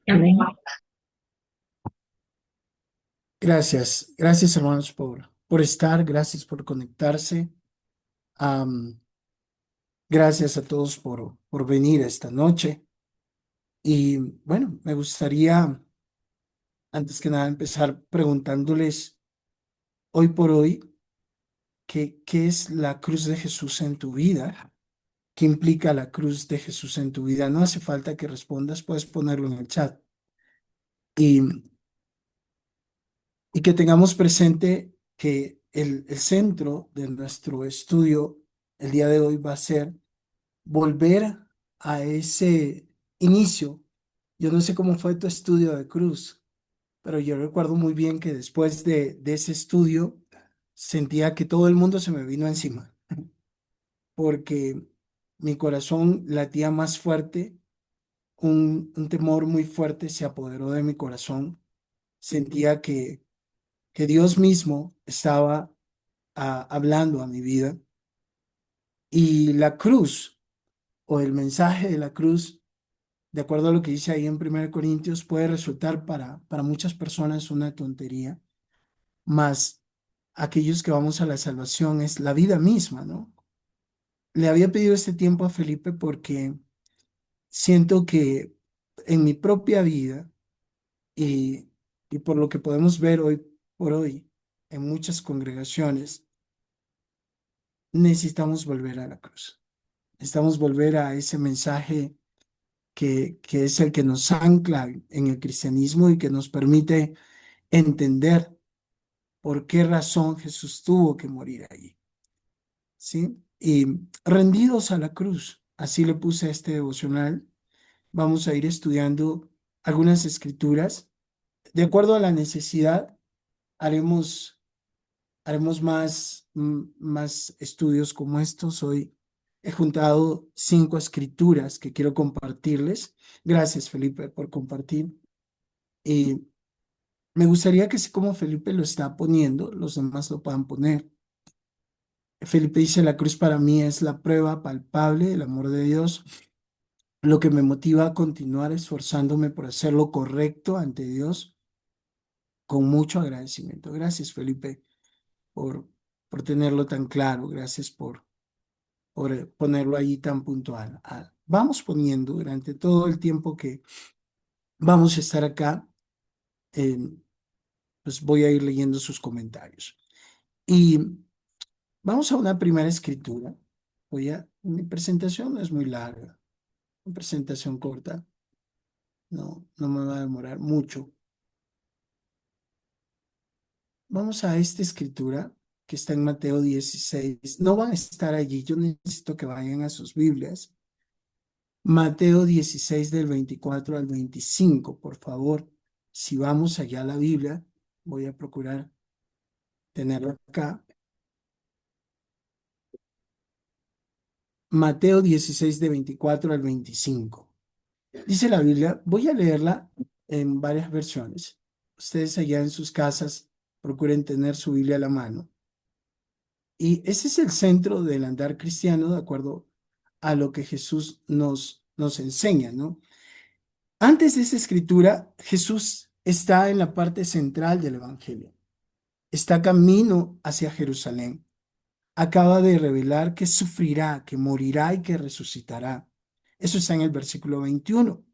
Amén. Gracias, gracias hermanos por estar, gracias por conectarse. Am, Gracias a todos por venir esta noche. Y bueno, me gustaría, antes que nada, empezar preguntándoles hoy por hoy, ¿qué es la cruz de Jesús en tu vida? ¿Qué implica la cruz de Jesús en tu vida? No hace falta que respondas, puedes ponerlo en el chat. Y, y que tengamos presente que el centro de nuestro estudio el día de hoy va a ser volver a ese inicio. Yo no sé cómo fue tu estudio de cruz, pero yo recuerdo muy bien que después de ese estudio sentía que todo el mundo se me vino encima, porque mi corazón latía más fuerte, un temor muy fuerte se apoderó de mi corazón. Sentía que Dios mismo estaba hablando a mi vida y la cruz o el mensaje de la cruz, de acuerdo a lo que dice ahí en 1 Corintios, puede resultar para muchas personas una tontería, mas aquellos que vamos a la salvación es la vida misma, ¿no? Le había pedido este tiempo a Felipe porque siento que en mi propia vida y, y por lo que podemos ver hoy por hoy en muchas congregaciones, necesitamos volver a la cruz. Necesitamos volver a ese mensaje que es el que nos ancla en el cristianismo y que nos permite entender por qué razón Jesús tuvo que morir allí, ¿sí? Y rendidos a la cruz, así le puse a este devocional, vamos a ir estudiando algunas escrituras. De acuerdo a la necesidad, haremos, haremos más estudios como estos. Hoy he juntado 5 escrituras que quiero compartirles. Gracias, Felipe, por compartir. Y me gustaría que así como Felipe lo está poniendo, los demás lo puedan poner. Felipe dice, la cruz para mí es la prueba palpable del amor de Dios, lo que me motiva a continuar esforzándome por hacer lo correcto ante Dios con mucho agradecimiento. Gracias, Felipe, por, por tenerlo tan claro. Gracias por ponerlo ahí tan puntual. Vamos poniendo durante todo el tiempo que vamos a estar acá, eh, pues voy a ir leyendo sus comentarios. Y vamos a una primera escritura. Mi presentación no es muy larga, una presentación corta, no me va a demorar mucho. Vamos a esta escritura que está en Mateo 16. No van a estar allí, yo necesito que vayan a sus Biblias. Mateo 16 del 24 al 25, por favor. Si vamos allá a la Biblia, voy a procurar tenerlo acá. Mateo 16 de 24 al 25. Dice la Biblia, voy a leerla en varias versiones. Ustedes allá en sus casas procuren tener su Biblia a la mano. Y ese es el centro del andar cristiano, de acuerdo a lo que Jesús nos enseña, ¿no? Antes de esta escritura, Jesús está en la parte central del Evangelio. Está camino hacia Jerusalén. Acaba de revelar que sufrirá, que morirá y que resucitará. Eso está en el versículo 21.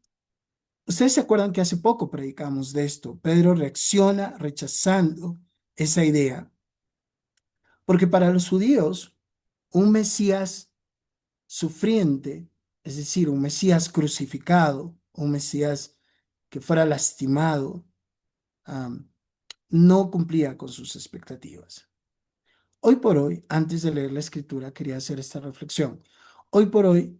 Ustedes se acuerdan que hace poco predicamos de esto. Pedro reacciona rechazando esa idea, porque para los judíos, un Mesías sufriente, es decir, un Mesías crucificado, un Mesías que fuera lastimado, um, no cumplía con sus expectativas. Hoy por hoy, antes de leer la escritura, quería hacer esta reflexión. Hoy por hoy,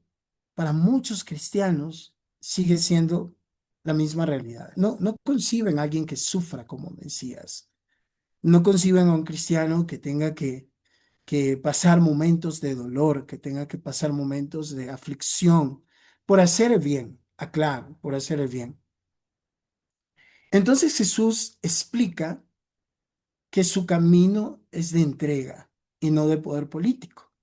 para muchos cristianos, sigue siendo la misma realidad. No conciben a alguien que sufra como Mesías. No conciben a un cristiano que tenga que pasar momentos de dolor, que tenga que pasar momentos de aflicción por hacer el bien, aclaro, por hacer el bien. Entonces Jesús explica que su camino es de entrega y no de poder político.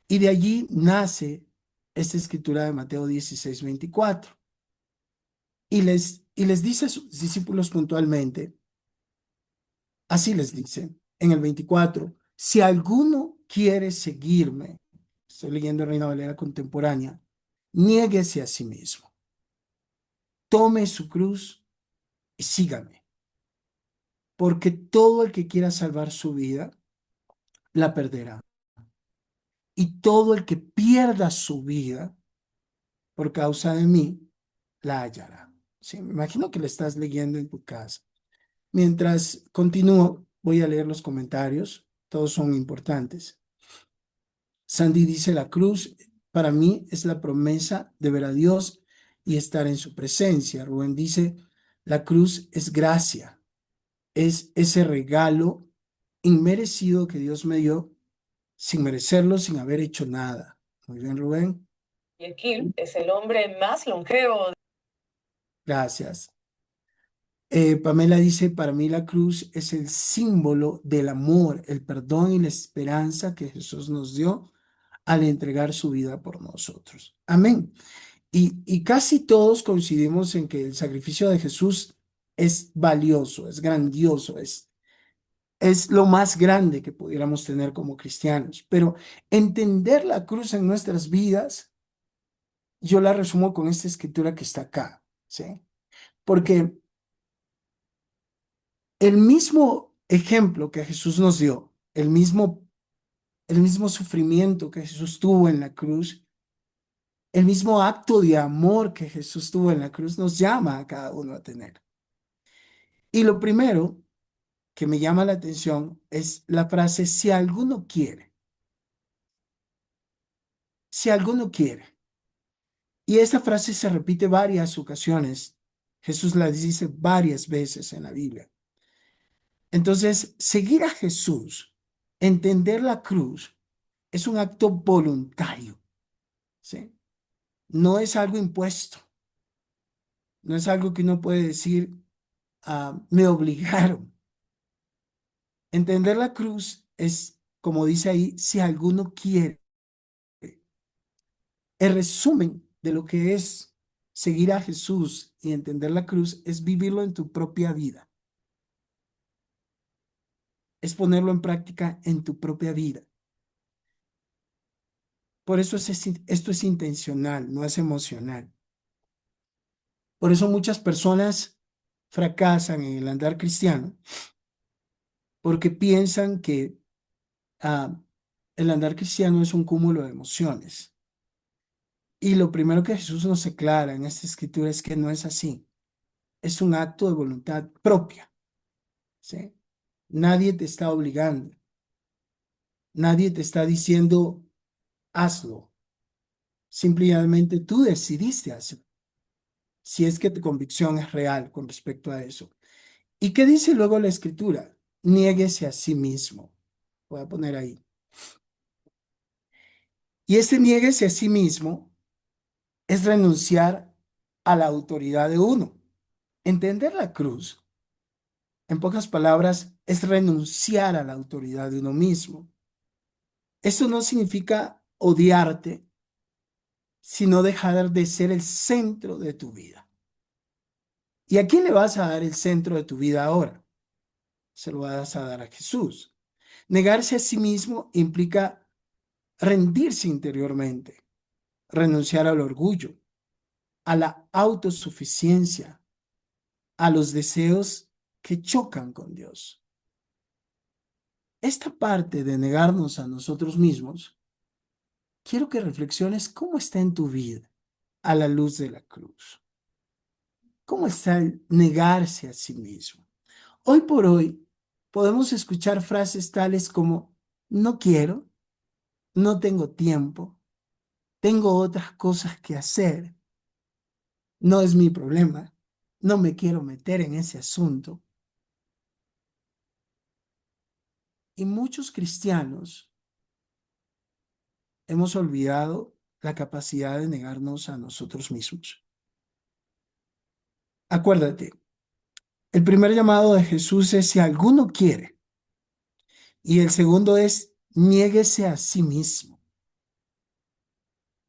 Y de allí nace esta escritura de Mateo 16:24. Y les dice a sus discípulos puntualmente, así les dice en el 24, si alguno quiere seguirme, estoy leyendo Reina Valera contemporánea, niéguese a sí mismo, tome su cruz y sígame, porque todo el que quiera salvar su vida, la perderá. Y todo el que pierda su vida por causa de mí, la hallará. Sí, me imagino que la estás leyendo en tu casa. Mientras continúo, voy a leer los comentarios. Todos son importantes. Sandy dice, la cruz para mí es la promesa de ver a Dios y estar en su presencia. Rubén dice, la cruz es gracia, es ese regalo inmerecido que Dios me dio sin merecerlo, sin haber hecho nada. Muy bien, Rubén. Y Gil es el hombre más longevo. Gracias. Pamela dice, para mí la cruz es el símbolo del amor, el perdón y la esperanza que Jesús nos dio al entregar su vida por nosotros. Amén. Y casi todos coincidimos en que el sacrificio de Jesús es valioso, es grandioso, es lo más grande que pudiéramos tener como cristianos. Pero entender la cruz en nuestras vidas, yo la resumo con esta escritura que está acá, ¿sí? Porque el mismo ejemplo que Jesús nos dio, el mismo sufrimiento que Jesús tuvo en la cruz, el mismo acto de amor que Jesús tuvo en la cruz, nos llama a cada uno a tener. Y lo primero que me llama la atención es la frase, si alguno quiere, si alguno quiere. Y esta frase se repite varias ocasiones. Jesús la dice varias veces en la Biblia. Entonces, seguir a Jesús, entender la cruz, es un acto voluntario, ¿sí? No es algo impuesto, no es algo que uno puede decir, me obligaron. Entender la cruz es, como dice ahí, si alguno quiere. El resumen de lo que es seguir a Jesús y entender la cruz es vivirlo en tu propia vida, es ponerlo en práctica en tu propia vida. Por eso esto es intencional, no es emocional. Por eso muchas personas fracasan en el andar cristiano porque piensan que ah, el andar cristiano es un cúmulo de emociones. Y lo primero que Jesús nos aclara en esta escritura es que no es así. Es un acto de voluntad propia, ¿sí? Nadie te está obligando. Nadie te está diciendo, hazlo. Simplemente tú decidiste hacerlo. Si es que tu convicción es real con respecto a eso. ¿Y qué dice luego la escritura? Niéguese a sí mismo. Voy a poner ahí. Y este niéguese a sí mismo es renunciar a la autoridad de uno. Entender la cruz, en pocas palabras, es renunciar a la autoridad de uno mismo. Eso no significa odiarte, sino dejar de ser el centro de tu vida. ¿Y a quién le vas a dar el centro de tu vida ahora? Se lo vas a dar a Jesús. Negarse a sí mismo implica rendirse interiormente, renunciar al orgullo, a la autosuficiencia, a los deseos que chocan con Dios. Esta parte de negarnos a nosotros mismos, quiero que reflexiones cómo está en tu vida a la luz de la cruz. ¿Cómo está el negarse a sí mismo? Hoy por hoy podemos escuchar frases tales como no quiero, no tengo tiempo, tengo otras cosas que hacer, no es mi problema, no me quiero meter en ese asunto. Y muchos cristianos hemos olvidado la capacidad de negarnos a nosotros mismos. Acuérdate, el primer llamado de Jesús es si alguno quiere, y el segundo es niéguese a sí mismo.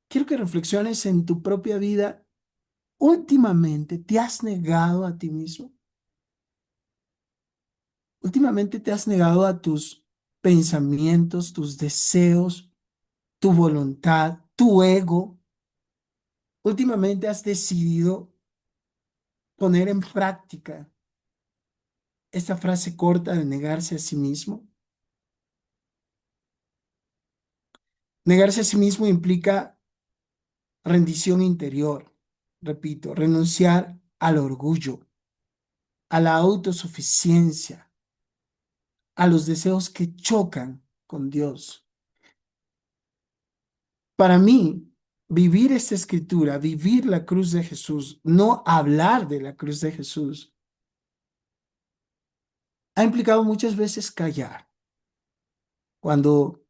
Quiero que reflexiones en tu propia vida últimamente te has negado a ti mismo. Últimamente te has negado a tus pensamientos, tus deseos, tu voluntad, tu ego. Últimamente has decidido poner en práctica esta frase corta de negarse a sí mismo. Negarse a sí mismo implica rendición interior, repito, renunciar al orgullo, a la autosuficiencia, a los deseos que chocan con Dios. Para mí, vivir esta escritura, vivir la cruz de Jesús, no hablar de la cruz de Jesús, ha implicado muchas veces callar cuando,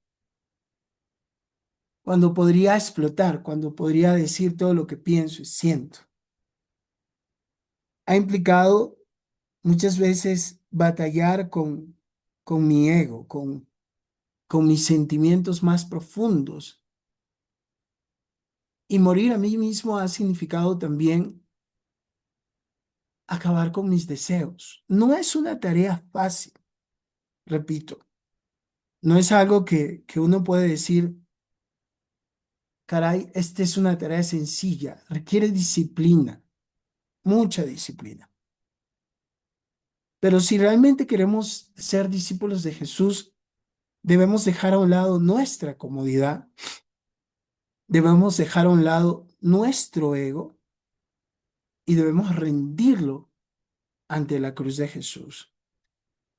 cuando podría explotar, cuando podría decir todo lo que pienso y siento. Ha implicado muchas veces batallar con mi ego, con mis sentimientos más profundos. Y morir a mí mismo ha significado también acabar con mis deseos. No es una tarea fácil, repito. No es algo que uno puede decir, caray, esta es una tarea sencilla. Requiere disciplina, mucha disciplina. Pero si realmente queremos ser discípulos de Jesús, debemos dejar a un lado nuestra comodidad, debemos dejar a un lado nuestro ego y debemos rendirlo ante la cruz de Jesús.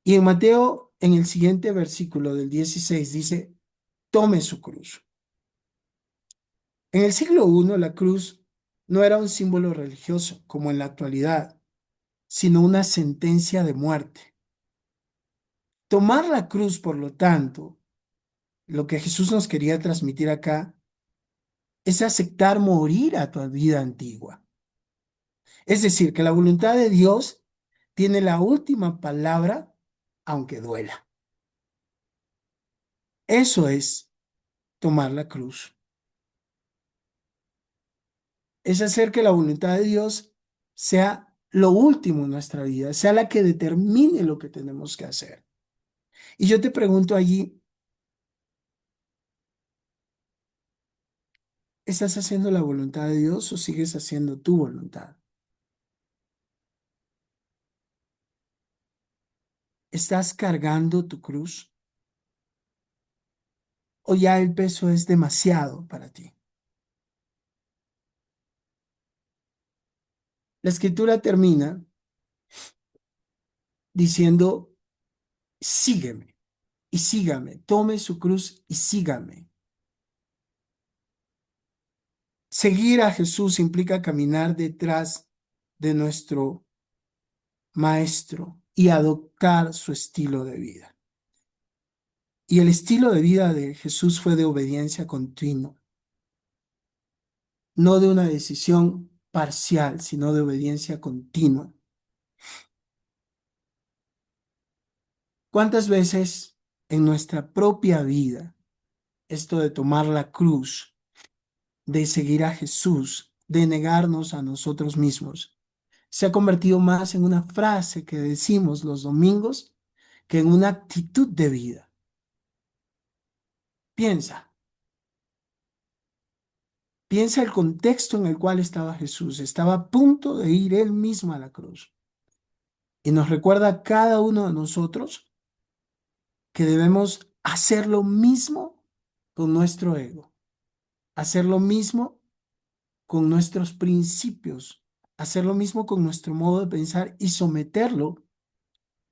Y en Mateo, en el siguiente versículo del 16, dice, tome su cruz. En el siglo I, la cruz no era un símbolo religioso como en la actualidad, sino una sentencia de muerte. Tomar la cruz, por lo tanto, lo que Jesús nos quería transmitir acá, es aceptar morir a tu vida antigua. Es decir, que la voluntad de Dios tiene la última palabra, aunque duela. Eso es tomar la cruz. Es hacer que la voluntad de Dios sea lo último en nuestra vida, sea la que determine lo que tenemos que hacer. Y yo te pregunto allí, ¿estás haciendo la voluntad de Dios o sigues haciendo tu voluntad? ¿Estás cargando tu cruz o ya el peso es demasiado para ti? La escritura termina diciendo, sígueme y sígame, tome su cruz y sígame. Seguir a Jesús implica caminar detrás de nuestro Maestro y adoptar su estilo de vida. Y el estilo de vida de Jesús fue de obediencia continua, no de una decisión parcial, sino de obediencia continua. ¿Cuántas veces en nuestra propia vida esto de tomar la cruz, de seguir a Jesús, de negarnos a nosotros mismos, se ha convertido más en una frase que decimos los domingos que en una actitud de vida? Piensa, piensa el contexto en el cual estaba Jesús. Estaba a punto de ir él mismo a la cruz. Y nos recuerda a cada uno de nosotros que debemos hacer lo mismo con nuestro ego, hacer lo mismo con nuestros principios, hacer lo mismo con nuestro modo de pensar y someterlo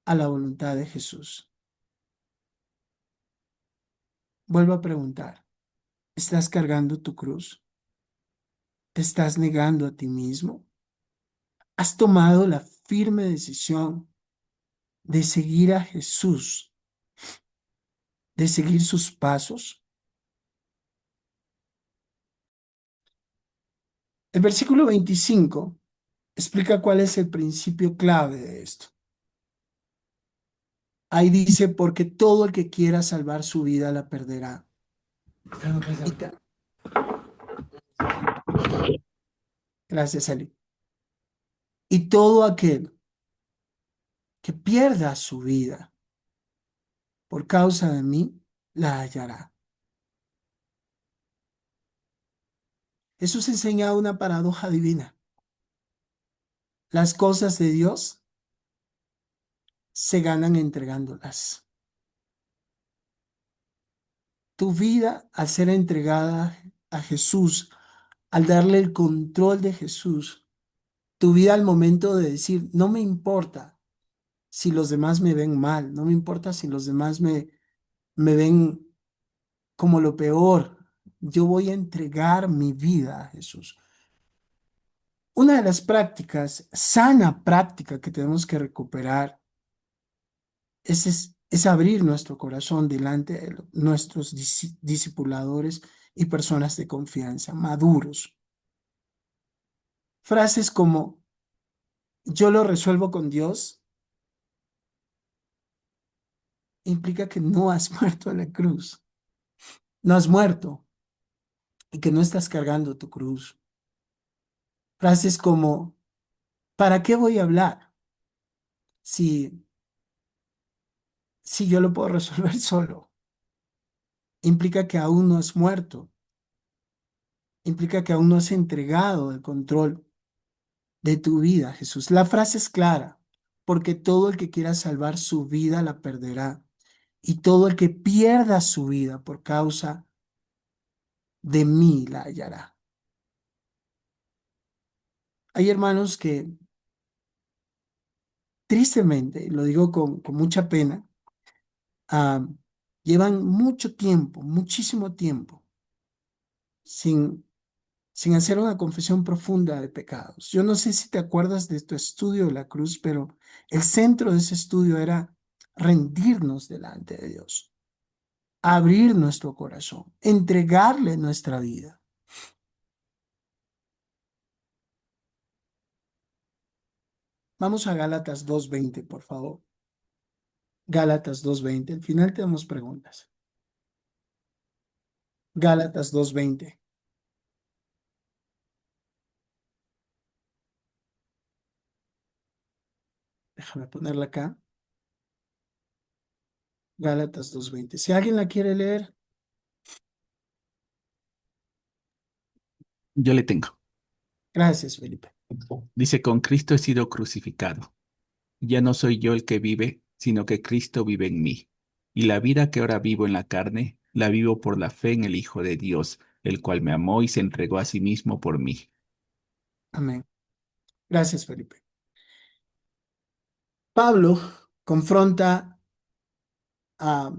a la voluntad de Jesús. Vuelvo a preguntar, ¿estás cargando tu cruz? ¿Te estás negando a ti mismo? ¿Has tomado la firme decisión de seguir a Jesús, de seguir sus pasos? El versículo 25 explica cuál es el principio clave de esto. Ahí dice, porque todo el que quiera salvar su vida la perderá. Y ta- Gracias, Ali. Y todo aquel que pierda su vida por causa de mí, la hallará. Jesús enseña una paradoja divina. Las cosas de Dios se ganan entregándolas. Tu vida, al ser entregada a Jesús, al darle el control de Jesús, tu vida al momento de decir, no me importa si los demás me ven mal, no me importa si los demás me ven como lo peor, yo voy a entregar mi vida a Jesús. Una de las prácticas, sana práctica que tenemos que recuperar es abrir nuestro corazón delante de nuestros discipuladores y personas de confianza, maduros. Frases como, yo lo resuelvo con Dios, implica que no has muerto en la cruz, no has muerto y que no estás cargando tu cruz. Frases como, ¿para qué voy a hablar si, si yo lo puedo resolver solo? Implica que aún no has muerto, implica que aún no has entregado el control de tu vida, Jesús. La frase es clara, porque todo el que quiera salvar su vida la perderá, y todo el que pierda su vida por causa de mí la hallará. Hay hermanos que, tristemente, lo digo con mucha pena, ah, llevan mucho tiempo, muchísimo tiempo, sin, sin hacer una confesión profunda de pecados. Yo no sé si te acuerdas de tu estudio de la cruz, pero el centro de ese estudio era rendirnos delante de Dios, abrir nuestro corazón, entregarle nuestra vida. Vamos a Gálatas 2:20, por favor. Gálatas 2:20. Al final tenemos preguntas. Gálatas 2:20. Déjame ponerla acá. Gálatas 2:20. Si alguien la quiere leer, Yo le tengo. gracias, Felipe. Dice, con Cristo he sido crucificado. Ya no soy yo el que vive, sino que Cristo vive en mí. Y la vida que ahora vivo en la carne, la vivo por la fe en el Hijo de Dios, el cual me amó y se entregó a sí mismo por mí. Amén. Gracias, Felipe. Pablo confronta a,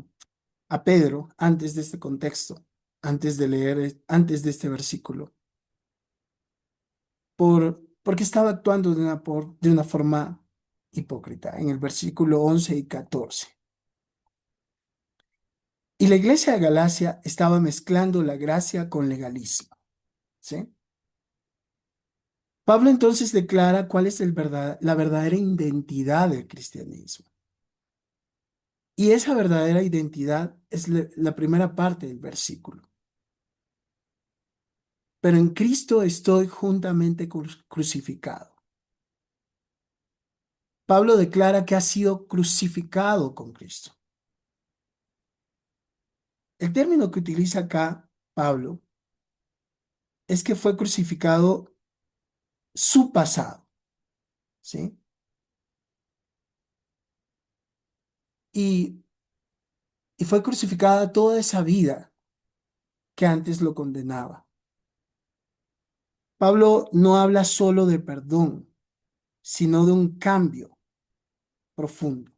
a Pedro antes de este contexto, antes de leer, antes de este versículo, porque estaba actuando de una forma hipócrita en el versículo 11 y 14. Y la iglesia de Galacia estaba mezclando la gracia con legalismo, ¿sí? Pablo entonces declara cuál es la verdadera identidad del cristianismo. Y esa verdadera identidad es la primera parte del versículo. Pero en Cristo estoy juntamente crucificado. Pablo declara que ha sido crucificado con Cristo. El término que utiliza acá Pablo es que fue crucificado su pasado, ¿sí? Y, y fue crucificada toda esa vida que antes lo condenaba. Pablo no habla solo de perdón, sino de un cambio profundo.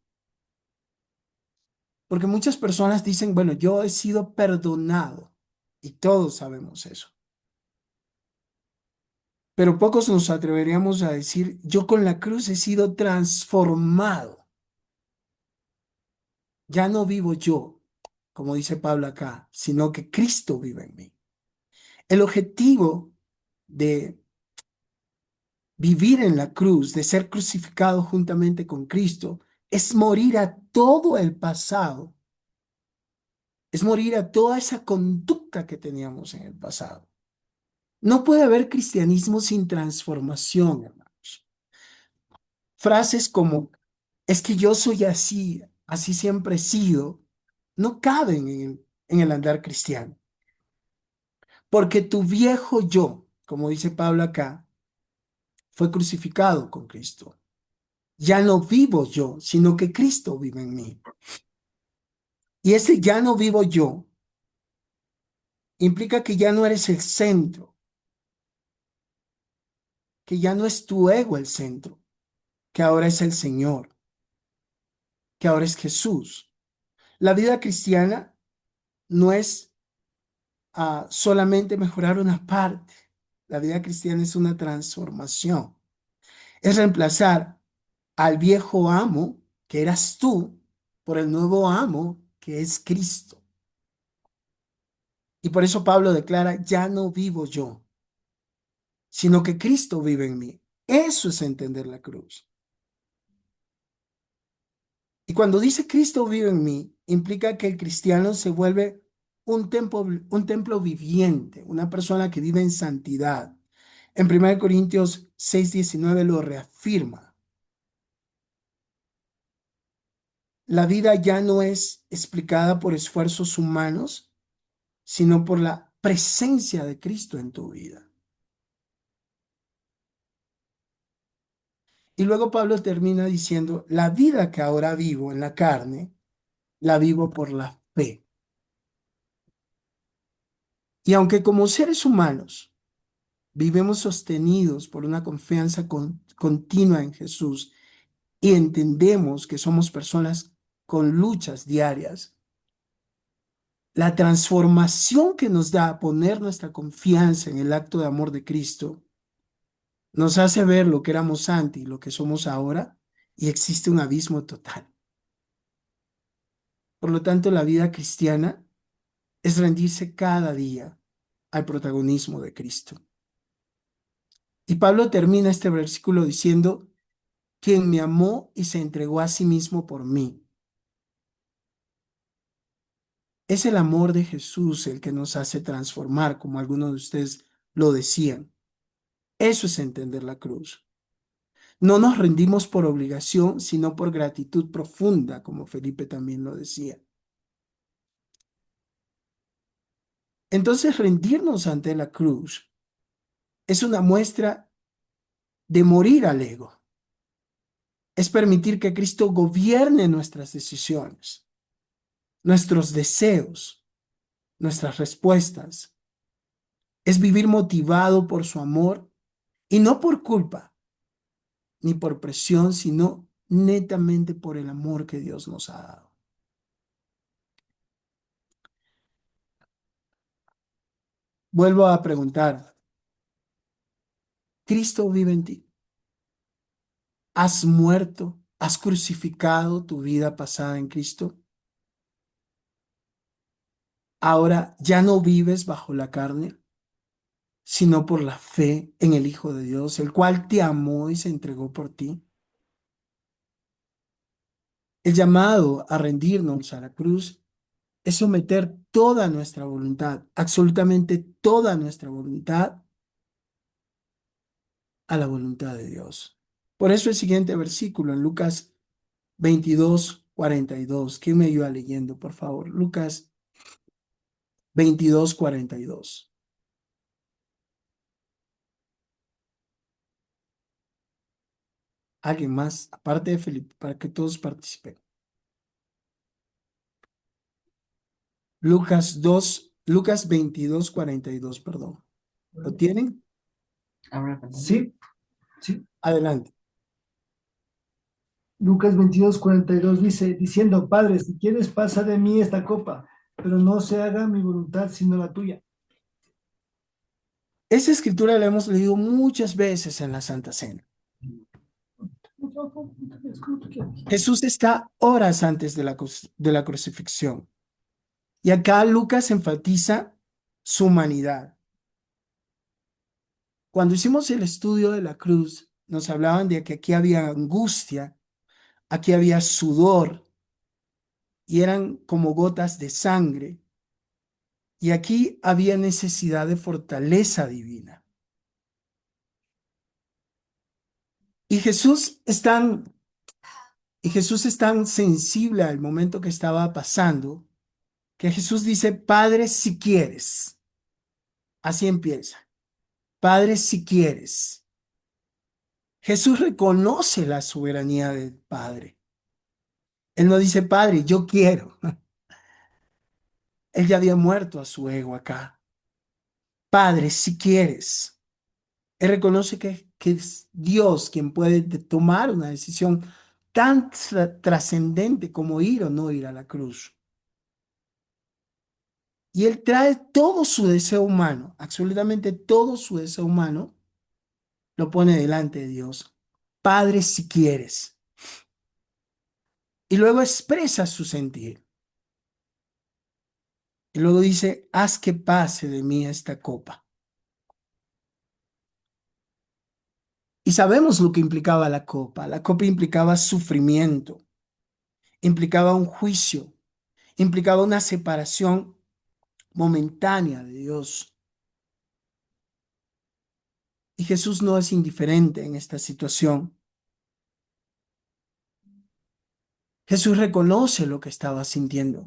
Porque muchas personas dicen, bueno, yo he sido perdonado y todos sabemos eso. Pero pocos nos atreveríamos a decir, yo con la cruz he sido transformado. Ya no vivo yo, como dice Pablo acá, sino que Cristo vive en mí. El objetivo de vivir en la cruz, de ser crucificado juntamente con Cristo, es morir a todo el pasado, es morir a toda esa conducta que teníamos en el pasado. No puede haber cristianismo sin transformación, hermanos. Frases como, es que yo soy así, así siempre he sido, no caben en el andar cristiano. Porque tu viejo yo, como dice Pablo acá, fue crucificado con Cristo. Ya no vivo yo, sino que Cristo vive en mí. Y ese ya no vivo yo implica que ya no eres el centro, que ya no es tu ego el centro, que ahora es el Señor, que ahora es Jesús. La vida cristiana no es solamente mejorar una parte. La vida cristiana es una transformación. Es reemplazar al viejo amo, que eras tú, por el nuevo amo, que es Cristo. Y por eso Pablo declara, ya no vivo yo, sino que Cristo vive en mí. Eso es entender la cruz. Y cuando dice Cristo vive en mí, implica que el cristiano se vuelve un templo viviente, una persona que vive en santidad. En 1 Corintios 6:19 lo reafirma. La vida ya no es explicada por esfuerzos humanos, sino por la presencia de Cristo en tu vida. Y luego Pablo termina diciendo, la vida que ahora vivo en la carne, la vivo por la fe. Y aunque como seres humanos vivimos sostenidos por una confianza continua en Jesús y entendemos que somos personas con luchas diarias, la transformación que nos da poner nuestra confianza en el acto de amor de Cristo nos hace ver lo que éramos antes y lo que somos ahora, y existe un abismo total. Por lo tanto, la vida cristiana es rendirse cada día al protagonismo de Cristo. Y Pablo termina este versículo diciendo, quien me amó y se entregó a sí mismo por mí. Es el amor de Jesús el que nos hace transformar, como algunos de ustedes lo decían. Eso es entender la cruz. No nos rendimos por obligación, sino por gratitud profunda, como Felipe también lo decía. Entonces, rendirnos ante la cruz es una muestra de morir al ego. Es permitir que Cristo gobierne nuestras decisiones, nuestros deseos, nuestras respuestas. Es vivir motivado por su amor y no por culpa ni por presión, sino netamente por el amor que Dios nos ha dado. Vuelvo a preguntar, ¿Cristo vive en ti? ¿Has muerto? ¿Has crucificado tu vida pasada en Cristo? Ahora ya no vives bajo la carne, sino por la fe en el Hijo de Dios, el cual te amó y se entregó por ti. El llamado a rendirnos a la cruz es someter toda nuestra voluntad, absolutamente toda nuestra voluntad, a la voluntad de Dios. Por eso el siguiente versículo en Lucas 22:42. ¿Quién me ayuda leyendo, por favor? Lucas 22:42. Alguien más, aparte de Felipe, para que todos participen. Lucas 22:42, perdón. ¿Lo tienen? Sí, sí. Adelante. Lucas 22:42 dice, diciendo, Padre, si quieres pasa de mí esta copa, pero no se haga mi voluntad sino la tuya. Esa escritura la hemos leído muchas veces en la Santa Cena. Jesús está horas antes de la crucifixión. Y acá Lucas enfatiza su humanidad. Cuando hicimos el estudio de la cruz, nos hablaban de que aquí había angustia, aquí había sudor, y eran como gotas de sangre. Y aquí había necesidad de fortaleza divina. Y Jesús es tan sensible al momento que estaba pasando, que Jesús dice, Padre, si quieres. Así empieza. Padre, si quieres. Jesús reconoce la soberanía del Padre. Él no dice, Padre, yo quiero. Él ya había muerto a su ego acá. Padre, si quieres. Él reconoce que es Dios quien puede tomar una decisión tan trascendente como ir o no ir a la cruz. Y Él trae todo su deseo humano, absolutamente todo su deseo humano, lo pone delante de Dios. Padre, si quieres. Y luego expresa su sentir. Y luego dice, haz que pase de mí esta copa. Y sabemos lo que implicaba la copa. La copa implicaba sufrimiento, implicaba un juicio, implicaba una separación momentánea de Dios. Y Jesús no es indiferente en esta situación. Jesús reconoce lo que estaba sintiendo,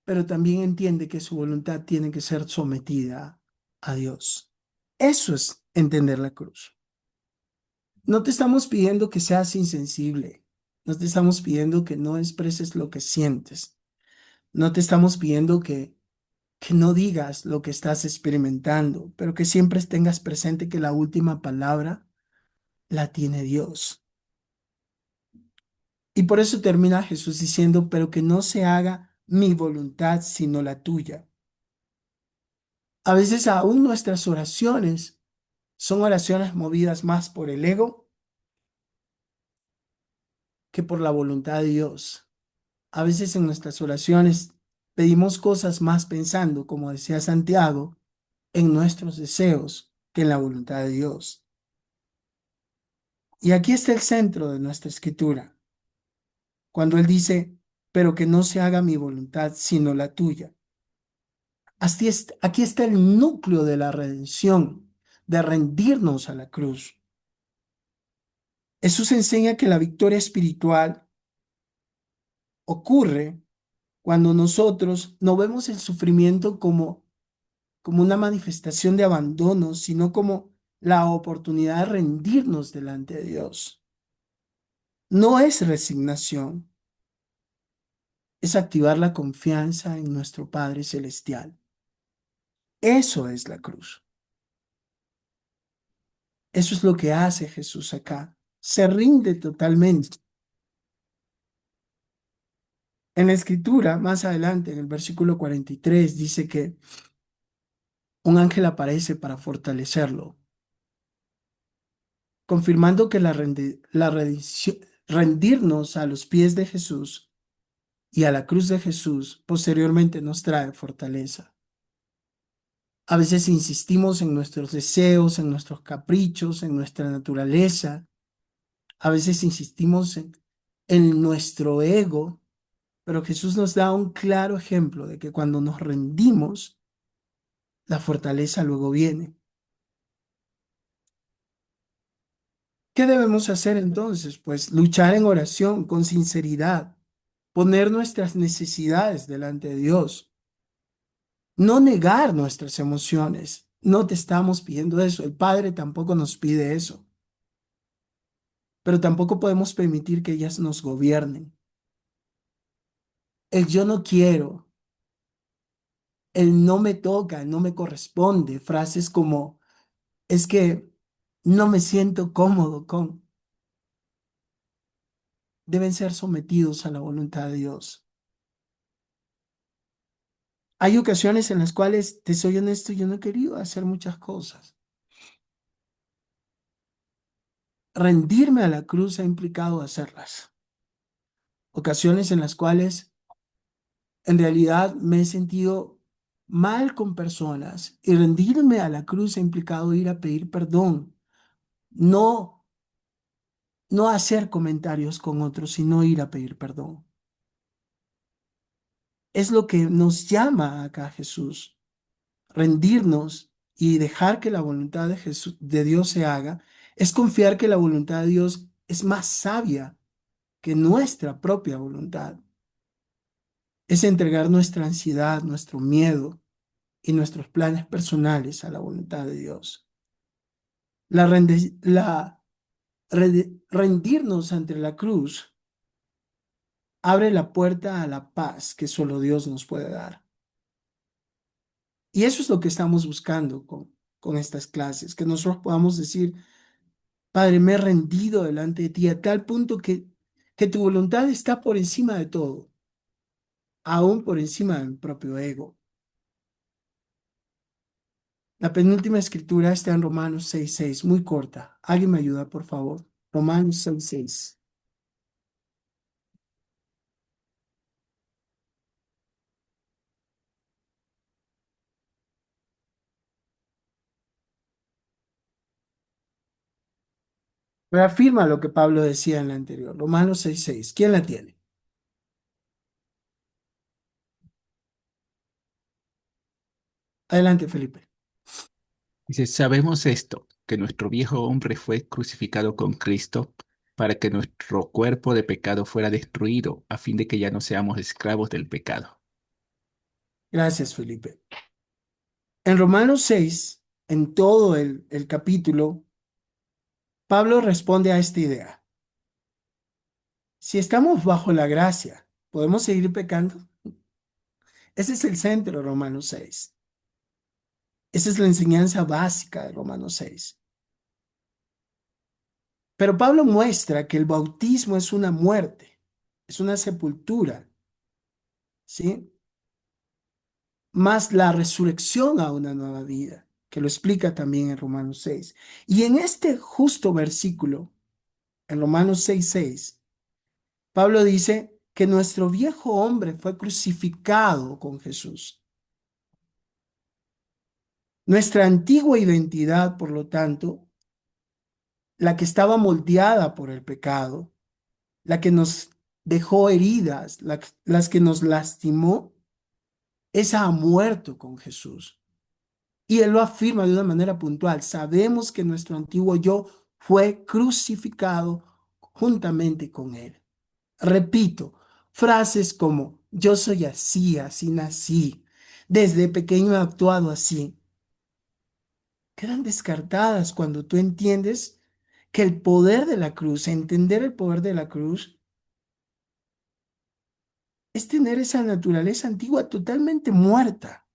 pero también entiende que su voluntad tiene que ser sometida a Dios. Eso es entender la cruz. No te estamos pidiendo que seas insensible. No te estamos pidiendo que no expreses lo que sientes. No te estamos pidiendo que no digas lo que estás experimentando, pero que siempre tengas presente que la última palabra la tiene Dios. Y por eso termina Jesús diciendo, pero que no se haga mi voluntad, sino la tuya. A veces aún nuestras oraciones son oraciones movidas más por el ego que por la voluntad de Dios. A veces en nuestras oraciones pedimos cosas más pensando, como decía Santiago, en nuestros deseos que en la voluntad de Dios. Y aquí está el centro de nuestra escritura, cuando Él dice, pero que no se haga mi voluntad, sino la tuya. Aquí está el núcleo de la redención, de rendirnos a la cruz. Jesús enseña que la victoria espiritual ocurre cuando nosotros no vemos el sufrimiento como una manifestación de abandono, sino como la oportunidad de rendirnos delante de Dios. No es resignación, es activar la confianza en nuestro Padre Celestial. Eso es la cruz. Eso es lo que hace Jesús acá. Se rinde totalmente. En la escritura, más adelante, en el versículo 43, dice que un ángel aparece para fortalecerlo, confirmando que rendirnos a los pies de Jesús y a la cruz de Jesús posteriormente nos trae fortaleza. A veces insistimos en nuestros deseos, en nuestros caprichos, en nuestra naturaleza. A veces insistimos en nuestro ego, pero Jesús nos da un claro ejemplo de que cuando nos rendimos, la fortaleza luego viene. ¿Qué debemos hacer entonces? Pues luchar en oración con sinceridad, poner nuestras necesidades delante de Dios, no negar nuestras emociones. No te estamos pidiendo eso, el Padre tampoco nos pide eso, pero tampoco podemos permitir que ellas nos gobiernen. El yo no quiero, el no me toca, el no me corresponde, frases como es que no me siento cómodo con, deben ser sometidos a la voluntad de Dios. Hay ocasiones en las cuales, te soy honesto, yo no he querido hacer muchas cosas. Rendirme a la cruz ha implicado hacerlas. Ocasiones en las cuales en realidad me he sentido mal con personas y rendirme a la cruz ha implicado ir a pedir perdón, no, no hacer comentarios con otros, sino ir a pedir perdón. Es lo que nos llama acá Jesús, rendirnos y dejar que la voluntad de Jesús, de Dios se haga, es confiar que la voluntad de Dios es más sabia que nuestra propia voluntad. Es entregar nuestra ansiedad, nuestro miedo y nuestros planes personales a la voluntad de Dios. Rendirnos ante la cruz abre la puerta a la paz que solo Dios nos puede dar. Y eso es lo que estamos buscando con estas clases, que nosotros podamos decir, Padre, me he rendido delante de ti a tal punto que tu voluntad está por encima de todo, aún por encima de mi propio ego. La penúltima escritura está en Romanos 6:6, muy corta. ¿Alguien me ayuda, por favor? Romanos 6:6. Reafirma lo que Pablo decía en la anterior. Romanos 6:6. ¿Quién la tiene? Adelante, Felipe. Dice, sabemos esto, que nuestro viejo hombre fue crucificado con Cristo para que nuestro cuerpo de pecado fuera destruido, a fin de que ya no seamos esclavos del pecado. Gracias, Felipe. En Romanos 6, en todo el capítulo, Pablo responde a esta idea. Si estamos bajo la gracia, ¿podemos seguir pecando? Ese es el centro de Romanos 6. Esa es la enseñanza básica de Romanos 6. Pero Pablo muestra que el bautismo es una muerte, es una sepultura, ¿sí? Más la resurrección a una nueva vida, que lo explica también en Romanos 6. Y en este justo versículo, en Romanos 6:6, Pablo dice que nuestro viejo hombre fue crucificado con Jesús. Nuestra antigua identidad, por lo tanto, la que estaba moldeada por el pecado, la que nos dejó heridas, las que nos lastimó, esa ha muerto con Jesús. Y él lo afirma de una manera puntual. Sabemos que nuestro antiguo yo fue crucificado juntamente con él. Repito, frases como yo soy así, así nací, desde pequeño he actuado así, quedan descartadas cuando tú entiendes que el poder de la cruz, entender el poder de la cruz, es tener esa naturaleza antigua totalmente muerta.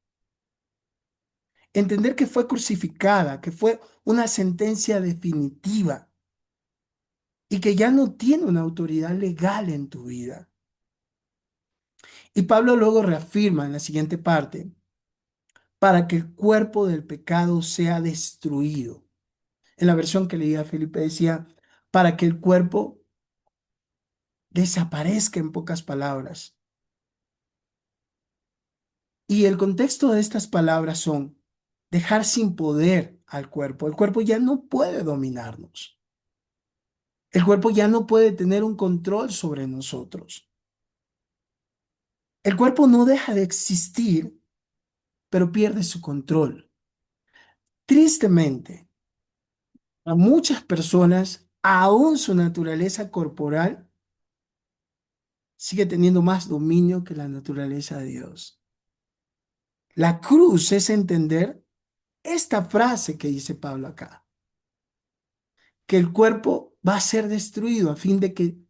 Entender que fue crucificada, que fue una sentencia definitiva y que ya no tiene una autoridad legal en tu vida. Y Pablo luego reafirma en la siguiente parte, para que el cuerpo del pecado sea destruido. En la versión que leía Felipe decía, para que el cuerpo desaparezca, en pocas palabras. Y el contexto de estas palabras son dejar sin poder al cuerpo. El cuerpo ya no puede dominarnos. El cuerpo ya no puede tener un control sobre nosotros. El cuerpo no deja de existir, pero pierde su control. Tristemente, a muchas personas, aún su naturaleza corporal sigue teniendo más dominio que la naturaleza de Dios. La cruz es entender esta frase que dice Pablo acá, que el cuerpo va a ser destruido a fin de que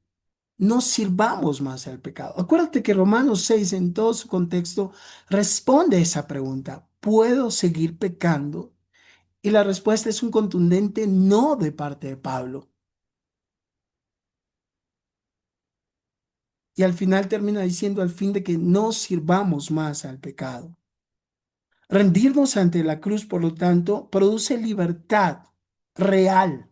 no sirvamos más al pecado. Acuérdate que Romanos 6 en todo su contexto responde a esa pregunta. ¿Puedo seguir pecando? Y la respuesta es un contundente no de parte de Pablo. Y al final termina diciendo al fin de que no sirvamos más al pecado. Rendirnos ante la cruz, por lo tanto, produce libertad real.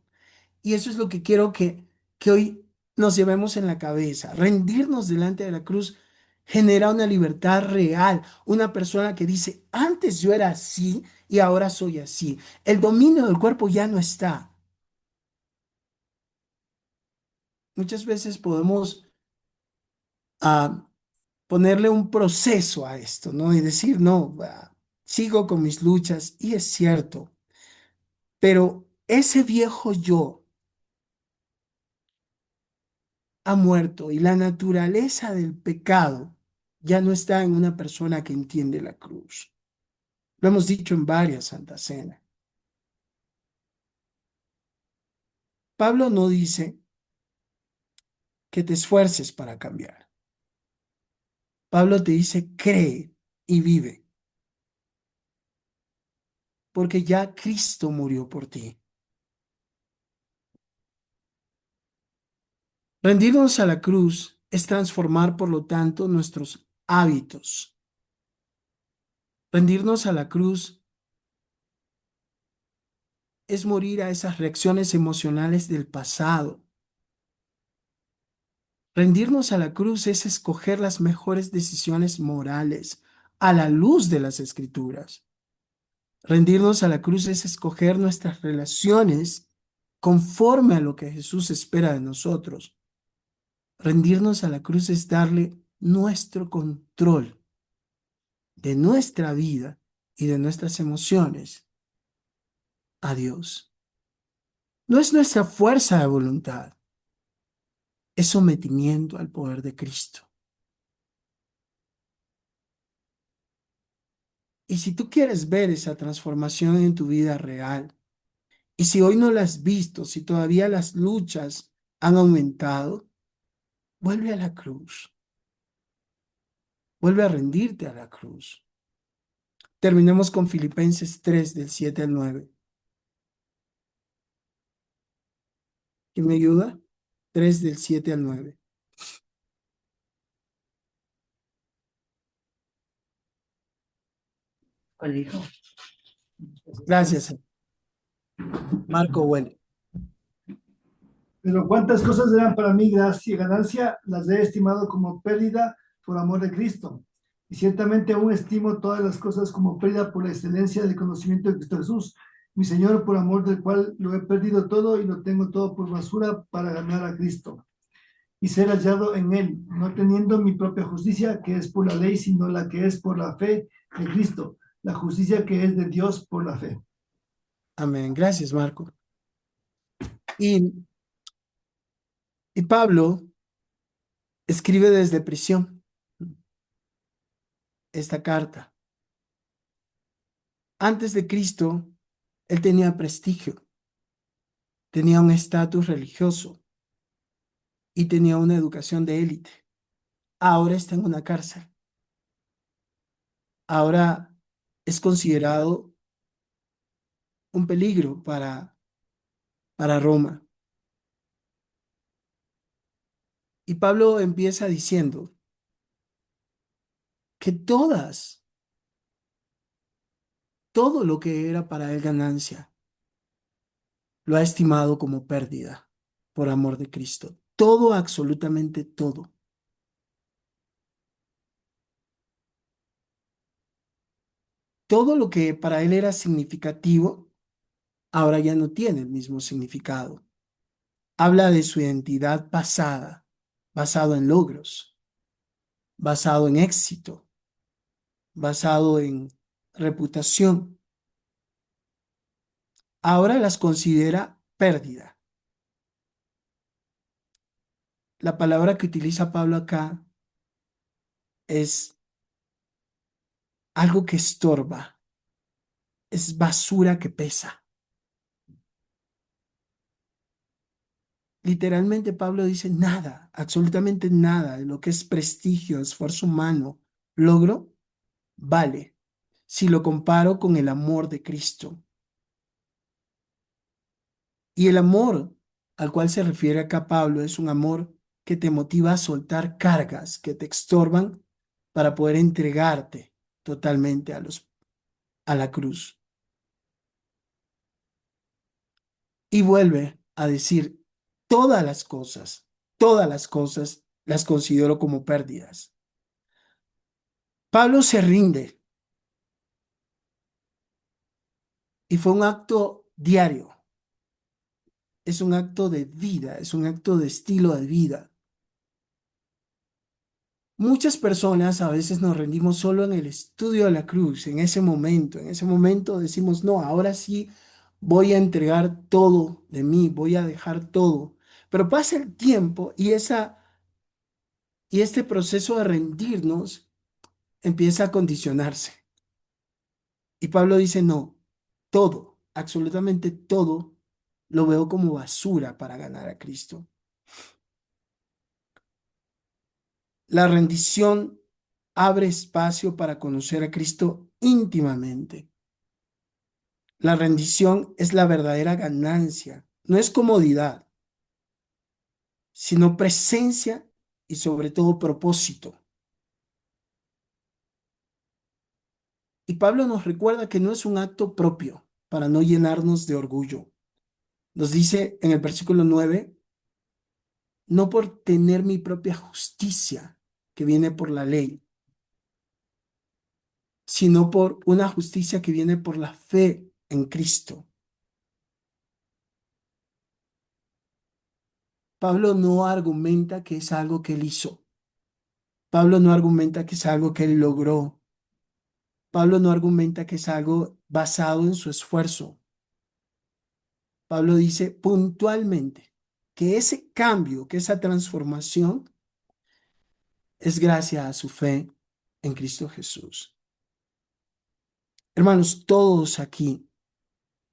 Y eso es lo que quiero que hoy nos llevemos en la cabeza. Rendirnos delante de la cruz genera una libertad real. Una persona que dice, antes yo era así y ahora soy así. El dominio del cuerpo ya no está. Muchas veces podemos ponerle un proceso a esto, ¿no? Y decir, no, sigo con mis luchas y es cierto, pero ese viejo yo ha muerto y la naturaleza del pecado ya no está en una persona que entiende la cruz. Lo hemos dicho en varias Santas Cenas. Pablo no dice que te esfuerces para cambiar. Pablo te dice, cree y vive, porque ya Cristo murió por ti. Rendirnos a la cruz es transformar, por lo tanto, nuestros hábitos. Rendirnos a la cruz es morir a esas reacciones emocionales del pasado. Rendirnos a la cruz es escoger las mejores decisiones morales a la luz de las Escrituras. Rendirnos a la cruz es escoger nuestras relaciones conforme a lo que Jesús espera de nosotros. Rendirnos a la cruz es darle nuestro control de nuestra vida y de nuestras emociones a Dios. No es nuestra fuerza de voluntad, es sometimiento al poder de Cristo. Y si tú quieres ver esa transformación en tu vida real, y si hoy no la has visto, si todavía las luchas han aumentado, vuelve a la cruz. Vuelve a rendirte a la cruz. Terminemos con Filipenses 3, del 7 al 9. ¿Quién me ayuda? 3 del 7 al 9. ¿Cuál dijo? Gracias, Marco. Bueno, Pero cuántas cosas eran para mí gracia y ganancia, las he estimado como pérdida por amor de Cristo. Y ciertamente aún estimo todas las cosas como pérdida por la excelencia del conocimiento de Cristo Jesús, mi Señor, por amor del cual lo he perdido todo y lo tengo todo por basura para ganar a Cristo y ser hallado en Él, no teniendo mi propia justicia, que es por la ley, sino la que es por la fe de Cristo, la justicia que es de Dios por la fe. amén. Gracias, Marco. Y, y Pablo escribe desde prisión esta carta. Antes de Cristo, él tenía prestigio, tenía un estatus religioso y tenía una educación de élite. Ahora está en una cárcel. Ahora es considerado un peligro para Roma. Y Pablo empieza diciendo que todo lo que era para él ganancia, lo ha estimado como pérdida por amor de Cristo. Todo, absolutamente todo. Todo lo que para él era significativo, ahora ya no tiene el mismo significado. Habla de su identidad pasada, basado en logros, basado en éxito, basado en reputación. Ahora las considera pérdida. La palabra que utiliza Pablo acá es algo que estorba, es basura que pesa. Literalmente Pablo dice nada, absolutamente nada de lo que es prestigio, esfuerzo humano, logro, vale, si lo comparo con el amor de Cristo. Y el amor al cual se refiere acá Pablo es un amor que te motiva a soltar cargas que te estorban para poder entregarte totalmente a la cruz. Y vuelve a decir, todas las cosas las considero como pérdidas. Pablo se rinde y fue un acto diario, es un acto de vida, es un acto de estilo de vida. Muchas personas a veces nos rendimos solo en el estudio de la cruz, en ese momento. En ese momento decimos, no, ahora sí voy a entregar todo de mí, voy a dejar todo. Pero pasa el tiempo y este proceso de rendirnos empieza a condicionarse. Y Pablo dice, no, todo, absolutamente todo, lo veo como basura para ganar a Cristo. La rendición abre espacio para conocer a Cristo íntimamente. La rendición es la verdadera ganancia, no es comodidad, sino presencia y sobre todo propósito. Y Pablo nos recuerda que no es un acto propio para no llenarnos de orgullo. Nos dice en el versículo 9, no por tener mi propia justicia que viene por la ley, sino por una justicia que viene por la fe en Cristo. Pablo no argumenta que es algo que él hizo. Pablo no argumenta que es algo que él logró. Pablo no argumenta que es algo basado en su esfuerzo. Pablo dice puntualmente que ese cambio, que esa transformación es gracias a su fe en Cristo Jesús. Hermanos, todos aquí,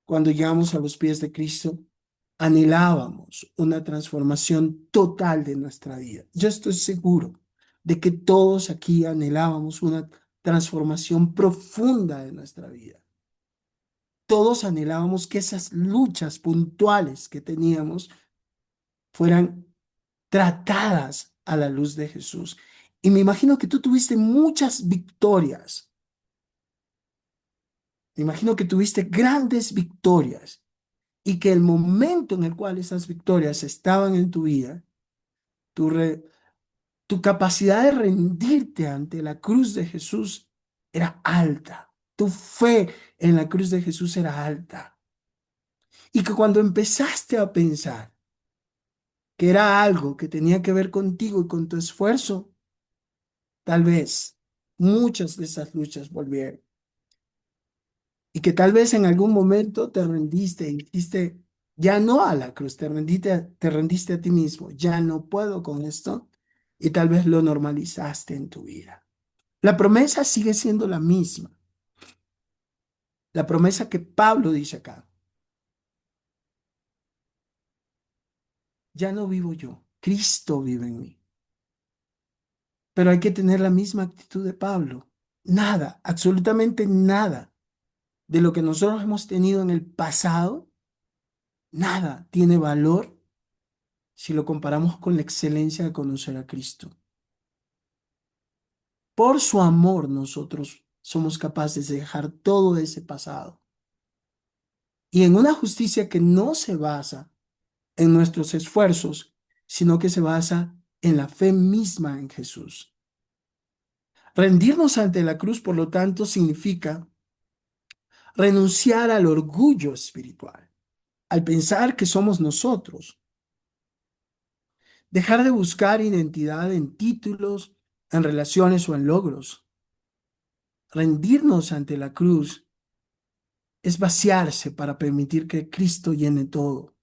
cuando llegamos a los pies de Cristo, anhelábamos una transformación total de nuestra vida. Yo estoy seguro de que todos aquí anhelábamos una transformación profunda de nuestra vida. Todos anhelábamos que esas luchas puntuales que teníamos fueran tratadas a la luz de Jesús. Y me imagino que tú tuviste muchas victorias. Me imagino que tuviste grandes victorias y que el momento en el cual esas victorias estaban en tu vida, tu capacidad de rendirte ante la cruz de Jesús era alta. Tu fe en la cruz de Jesús era alta. Y que cuando empezaste a pensar que era algo que tenía que ver contigo y con tu esfuerzo, tal vez muchas de esas luchas volvieron. Y que tal vez en algún momento te rendiste y dijiste, ya no a la cruz, te rendiste a ti mismo, ya no puedo con esto. Y tal vez lo normalizaste en tu vida. La promesa sigue siendo la misma. La promesa que Pablo dice acá. Ya no vivo yo, Cristo vive en mí. Pero hay que tener la misma actitud de Pablo. Nada, absolutamente nada de lo que nosotros hemos tenido en el pasado, nada tiene valor si lo comparamos con la excelencia de conocer a Cristo. Por su amor nosotros somos capaces de dejar todo ese pasado. Y en una justicia que no se basa en nuestros esfuerzos, sino que se basa en la fe misma en Jesús. Rendirnos ante la cruz, por lo tanto, significa renunciar al orgullo espiritual, al pensar que somos nosotros. Dejar de buscar identidad en títulos, en relaciones o en logros. Rendirnos ante la cruz es vaciarse para permitir que Cristo llene todo.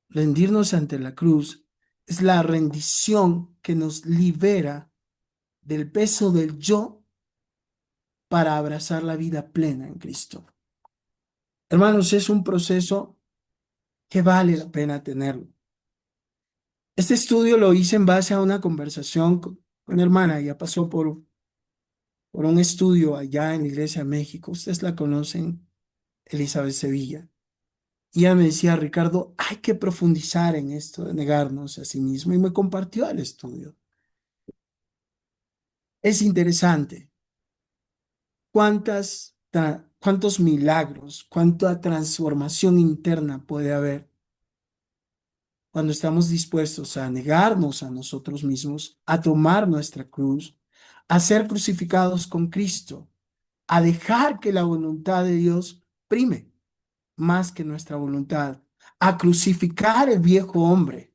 Rendirnos ante la cruz es la rendición que nos libera del peso del yo para abrazar la vida plena en Cristo. Hermanos, es un proceso que vale la pena tenerlo. Este estudio lo hice en base a una conversación con mi hermana. Ella pasó por un estudio allá en la Iglesia de México. Ustedes la conocen, Elizabeth Sevilla. Y ella me decía, Ricardo, hay que profundizar en esto de negarnos a sí mismo. Y me compartió el estudio. Es interesante. ¿Cuántos milagros, cuánta transformación interna puede haber cuando estamos dispuestos a negarnos a nosotros mismos, a tomar nuestra cruz, a ser crucificados con Cristo, a dejar que la voluntad de Dios prime más que nuestra voluntad, a crucificar el viejo hombre,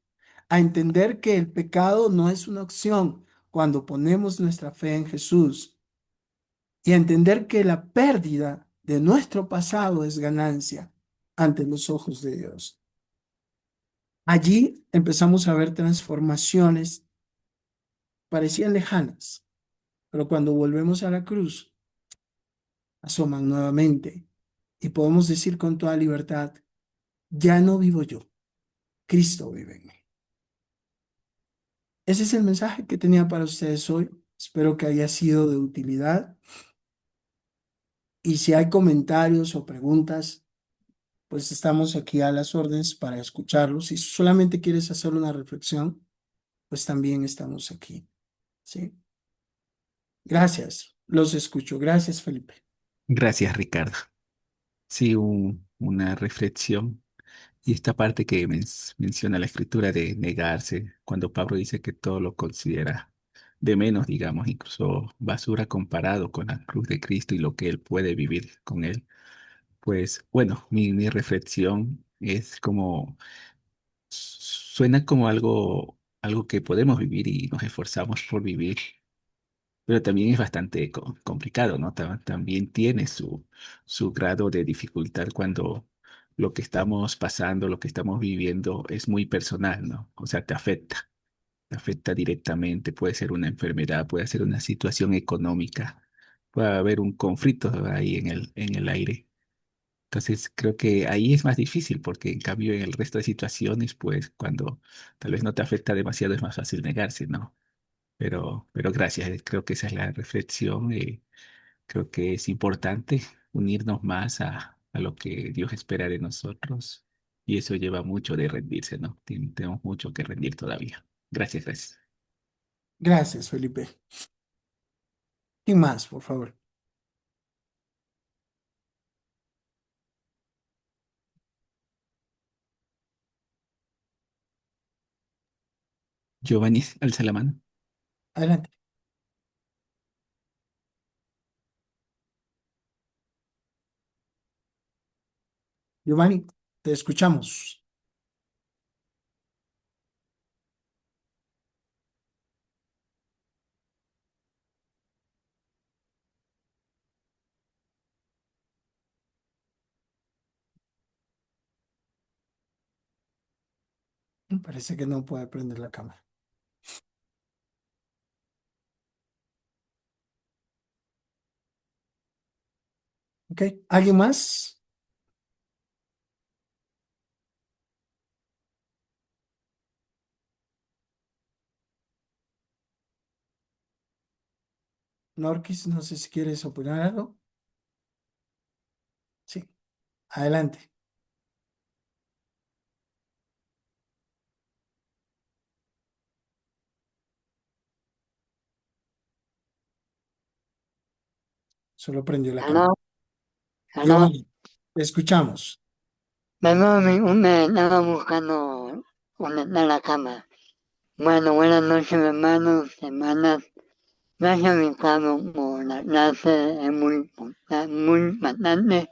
a entender que el pecado no es una opción cuando ponemos nuestra fe en Jesús y a entender que la pérdida de nuestro pasado es ganancia ante los ojos de Dios. Allí empezamos a ver transformaciones, parecían lejanas, pero cuando volvemos a la cruz, asoman nuevamente y podemos decir con toda libertad, ya no vivo yo, Cristo vive en mí. Ese es el mensaje que tenía para ustedes hoy. Espero que haya sido de utilidad. Y si hay comentarios o preguntas, pues estamos aquí a las órdenes para escucharlos. Si solamente quieres hacer una reflexión, pues también estamos aquí. ¿Sí? Gracias. Los escucho. Gracias, Felipe. Gracias, Ricardo. Sí, una reflexión. Y esta parte que menciona la escritura de negarse, cuando Pablo dice que todo lo considera de menos, digamos, incluso basura comparado con la cruz de Cristo y lo que él puede vivir con él. Pues bueno, mi reflexión es como, suena como algo que podemos vivir y nos esforzamos por vivir, pero también es bastante complicado, ¿no? También tiene su grado de dificultad cuando lo que estamos pasando, lo que estamos viviendo es muy personal, ¿no? O sea, te afecta directamente, puede ser una enfermedad, puede ser una situación económica, puede haber un conflicto ahí en el aire. Entonces, creo que ahí es más difícil porque en cambio en el resto de situaciones, pues cuando tal vez no te afecta demasiado es más fácil negarse, ¿no? Pero gracias, creo que esa es la reflexión. Creo que es importante unirnos más a lo que Dios espera de nosotros y eso lleva mucho de rendirse, ¿no? Tenemos mucho que rendir todavía. Gracias, gracias. Gracias, Felipe. ¿Quién más, por favor? Giovanni, alza la mano. Adelante. Giovanni, te escuchamos. Parece que no puede prender la cámara. ¿Ok? ¿Alguien más? Norquis, no sé si quieres opinar algo. Sí, adelante. Solo prendió la cámara. Aló, aló. Giovanni, te escuchamos. Me andaba buscando conectar la cama. Bueno, buenas noches, hermanos, hermanas. Gracias, Ricardo, por la clase. Es muy importante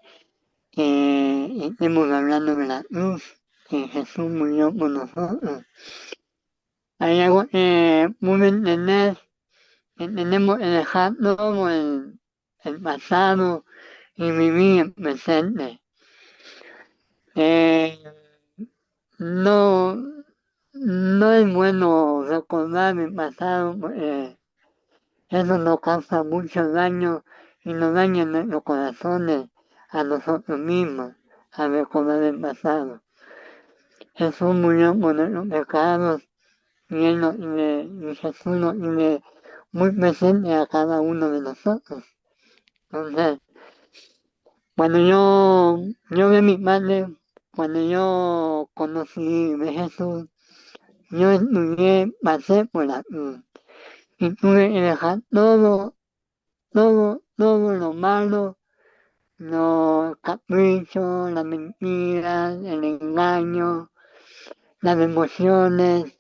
que estemos hablando de la cruz, que Jesús murió por nosotros. Hay algo que pude entender, que tenemos que dejar todo el pasado y vivir el presente. No, no es bueno recordar mi pasado porque eso nos causa mucho daño y nos daña nuestros corazones a nosotros mismos al recordar el pasado. Jesús murió por nuestros pecados y, y Jesús nos tiene muy presente a cada uno de nosotros. Entonces, cuando yo vi a mi padre, cuando yo conocí a Jesús, yo estudié, pasé por la cruz y tuve que dejar todo lo malo, los caprichos, las mentiras, el engaño, las emociones,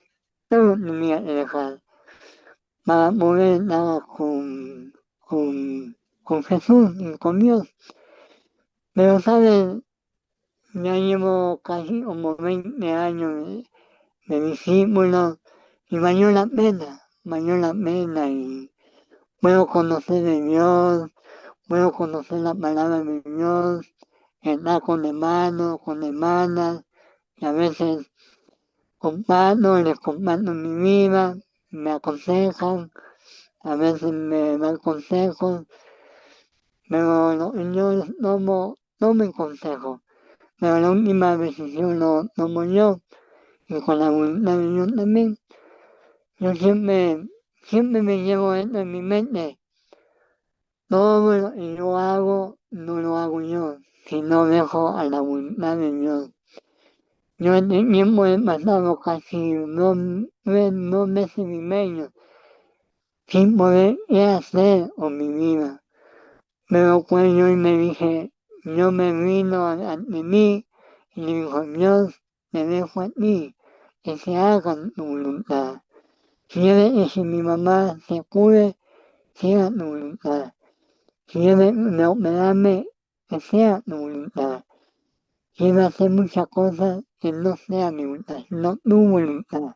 todo tenía que dejar para poder estar con Jesús y con Dios. Pero, ¿sabes? Ya llevo casi como 20 años de discípulos y valió la pena y puedo conocer de Dios, puedo conocer la palabra de Dios, estar con hermanos, con hermanas, y a veces les comparto mi vida, me aconsejan, a veces me dan consejos, pero yo tomo el consejo, pero la última decisión lo tomo yo, y con la voluntad de Dios también. Yo siempre me llevo esto en mi mente. Todo lo que yo hago, no lo hago yo, sino dejo a la voluntad de Dios. Yo en el tiempo he pasado casi 2 meses y medio sin poder qué hacer con mi vida. Pero cuando yo me dije, yo me vino ante mí y le dijo, Dios, te dejo a ti, que se haga tu voluntad. Quiere que si mi mamá se cure, sea tu voluntad. Quiere operarme, que sea tu voluntad. Quiero hacer muchas cosas que no sea mi voluntad, sino tu voluntad.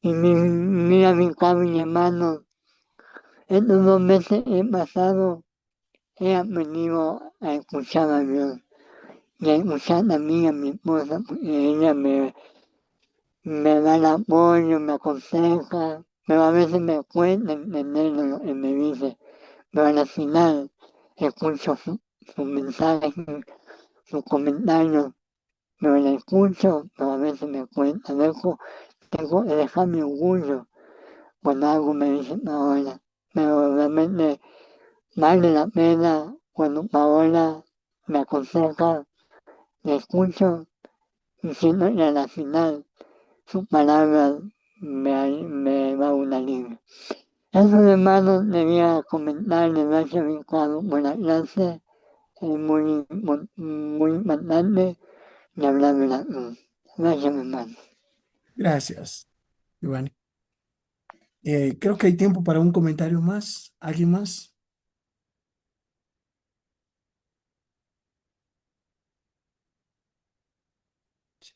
Y mira mi cabo y hermano, estos 2 meses he pasado, he aprendido a escuchar a Dios y a escuchar también a mi esposa, porque ella me da el apoyo, me aconseja, pero a veces me cuesta entender lo que me dice, pero al final escucho sus mensajes, sus comentarios, pero la escucho, pero a veces me cuesta, tengo que dejar mi orgullo cuando algo me dice Paola, pero realmente vale la pena cuando Paola me aconseja, la escucho y siento que al final sus palabras me da un alivio. Eso, hermano, quería comentarle, gracias Ricardo por la clase, es muy importante y hablar de la cruz. Gracias, hermano. Gracias, Giovanni. Creo que hay tiempo para un comentario más. ¿Alguien más?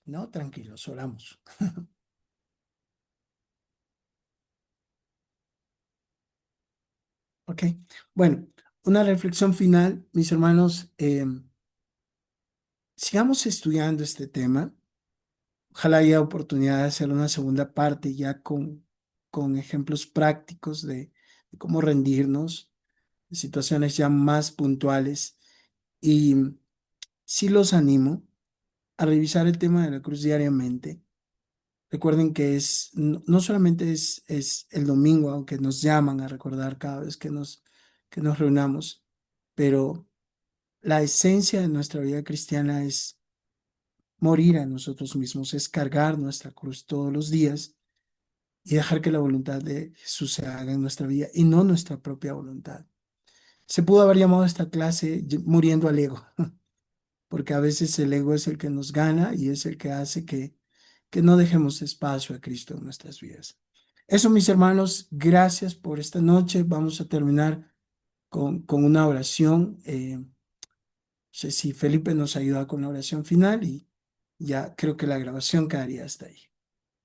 No, tranquilos, oramos. Ok, bueno, una reflexión final, mis hermanos. Sigamos estudiando este tema. Ojalá haya oportunidad de hacer una segunda parte ya con ejemplos prácticos de cómo rendirnos, de situaciones ya más puntuales. Y sí los animo a revisar el tema de la cruz diariamente. Recuerden que no solamente es el domingo, aunque nos llaman a recordar cada vez que nos reunamos, pero la esencia de nuestra vida cristiana es morir a nosotros mismos, es cargar nuestra cruz todos los días y dejar que la voluntad de Jesús se haga en nuestra vida y no nuestra propia voluntad. Se pudo haber llamado a esta clase muriendo al ego, porque a veces el ego es el que nos gana y es el que hace que no dejemos espacio a Cristo en nuestras vidas. Eso, mis hermanos, gracias por esta noche. Vamos a terminar con una oración. No sé si Felipe nos ayuda con la oración final y ya creo que la grabación quedaría hasta ahí.